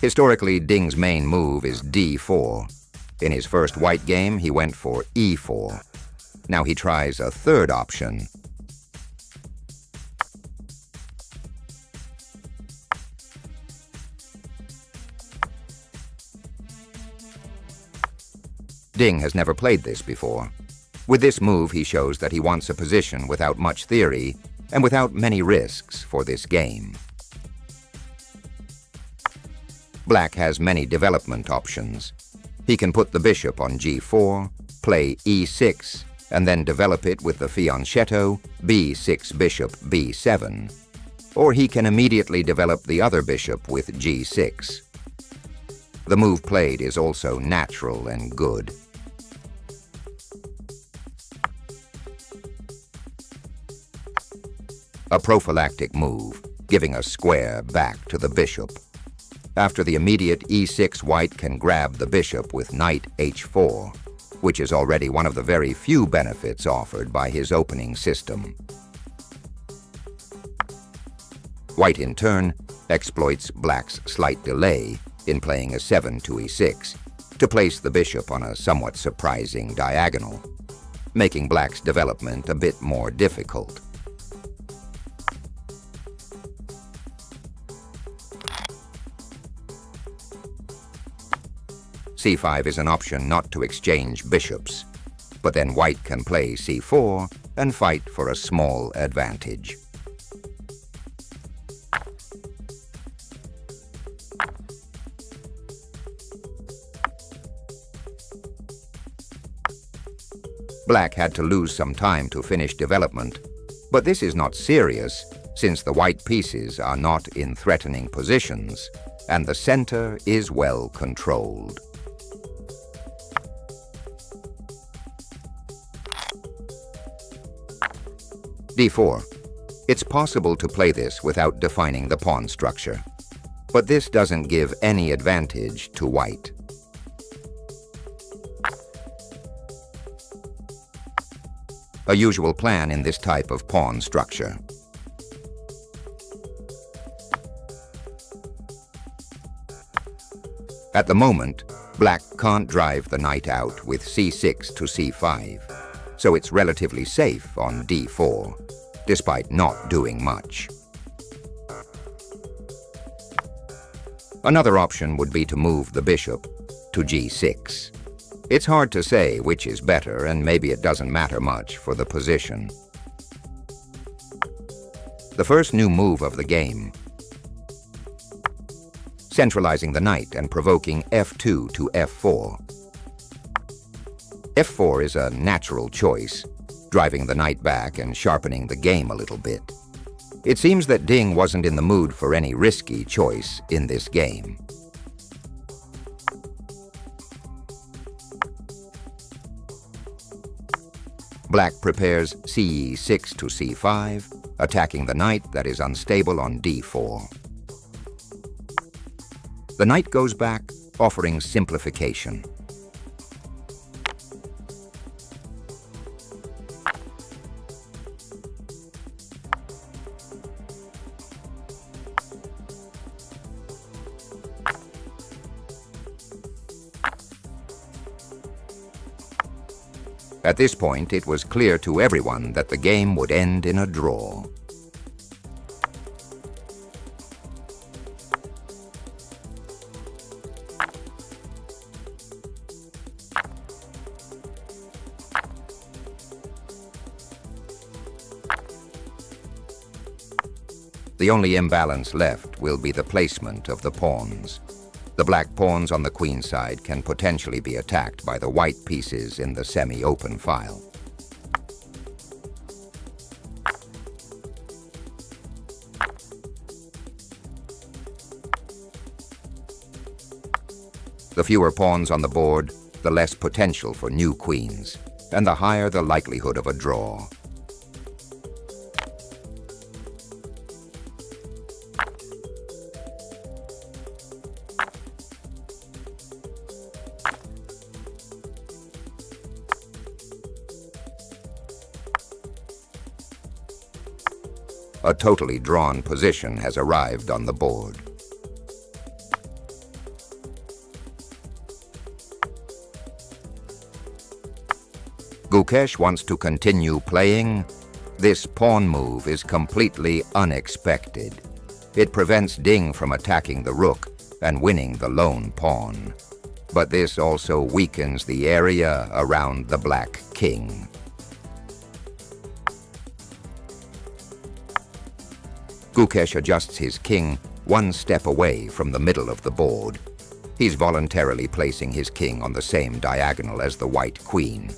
Historically, Ding's main move is d4. In his first white game, he went for e4. Now he tries a third option. Ding has never played this before. With this move, he shows that he wants a position without much theory and without many risks for this game. Black has many development options. He can put the bishop on g4, play e6, and then develop it with the fianchetto b6 bishop b7. Or he can immediately develop the other bishop with g6. The move played is also natural and good. A prophylactic move, giving a square back to the bishop. After the immediate e6, white can grab the bishop with knight h4, which is already one of the very few benefits offered by his opening system. White, in turn, exploits black's slight delay in playing a 7 to e6 to place the bishop on a somewhat surprising diagonal, making black's development a bit more difficult. c5 is an option not to exchange bishops, but then white can play c4 and fight for a small advantage. Black had to lose some time to finish development, but this is not serious since the white pieces are not in threatening positions and the center is well controlled. d4. It's possible to play this without defining the pawn structure, but this doesn't give any advantage to white. A usual plan in this type of pawn structure. At the moment, black can't drive the knight out with c6 to c5, so it's relatively safe on d4, despite not doing much. Another option would be to move the bishop to g6. It's hard to say which is better, and maybe it doesn't matter much for the position. The first new move of the game, centralizing the knight and provoking f2 to f4. f4 is a natural choice, driving the knight back and sharpening the game a little bit. It seems that Ding wasn't in the mood for any risky choice in this game. Black prepares ce6 to c5, attacking the knight that is unstable on d4. The knight goes back, offering simplification. At this point, it was clear to everyone that the game would end in a draw. The only imbalance left will be the placement of the pawns. The black pawns on the queen side can potentially be attacked by the white pieces in the semi-open file. The fewer pawns on the board, the less potential for new queens, and the higher the likelihood of a draw. A totally drawn position has arrived on the board. Gukesh wants to continue playing. This pawn move is completely unexpected. It prevents Ding from attacking the rook and winning the lone pawn. But this also weakens the area around the black king. Gukesh adjusts his king one step away from the middle of the board. He's voluntarily placing his king on the same diagonal as the white queen.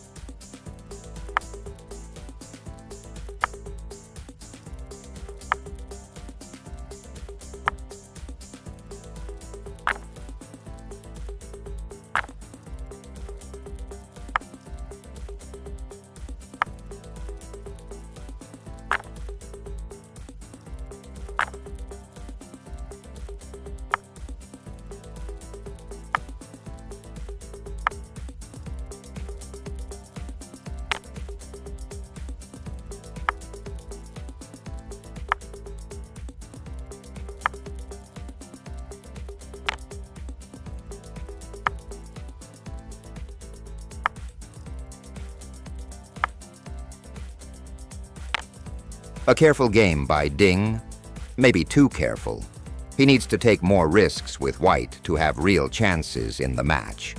A careful game by Ding, maybe too careful. He needs to take more risks with white to have real chances in the match.